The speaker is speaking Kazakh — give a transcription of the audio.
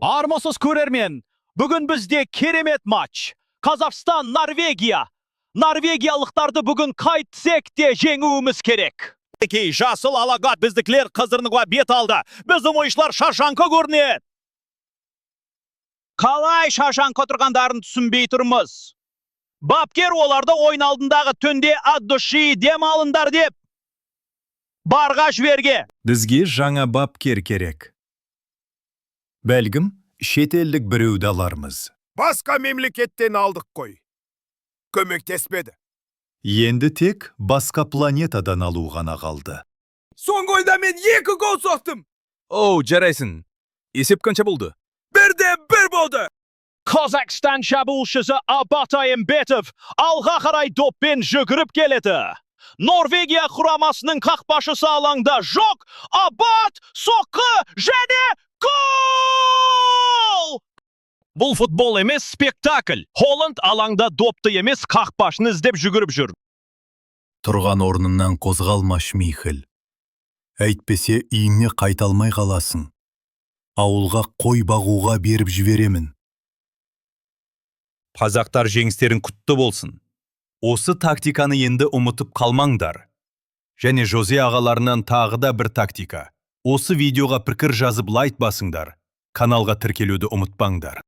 Армысыз көрермен, бүгін бізде керемет матч. Қазақстан, Норвегия. Норвегиялықтарды бүгін қайтсек те жеңуіміз керек. Жасыл алағат біздікілер қыздырынуға бет алды. Біздің ойыншылар шаршаңқы көрінеді. Қалай шаршаңқы тұрғандарын түсінбей тұрмыз. Бапкер оларды ойын алдындағы түнде от души дем алыңдар деп барға жіберге. Бізге жаңа бапкер керек. Бәлгім, шетелдік біреуді алармыз. Басқа мемлекеттен алдық қой. Көмектеспеді. Енді тек басқа планетадан алу ғана қалды. Соңғы ойында мен 2 гол соқтым. Оу, жарайсың. Есеп қанша болды? 1-1 болды. Қазақстан шабуылшысы Абат Айымбетов алға қарай доппен жүгіріп келеді. Норвегия құрамасының қақпашысы алаңда жоқ. Абат соққы және гол! Бұл футбол емес, спектакль. Холланд алаңда допты емес, қақпашыны іздеп жүгіріп жүр. Тұрған орнынан қозғалма, Шмейхел. Әйтпесе үйіңе қайталмай қаласың. Ауылға қой бағуға беріп жіберемін. Қазақтар жеңістерін құтты болсын. Осы тактиканы енді ұмытып қалмаңдар. Және Жозе ағаларынан тағы да бір тактика. Осы видеоға пікір жазып лайк басыңдар. Каналға тіркелуді ұмытпаңдар.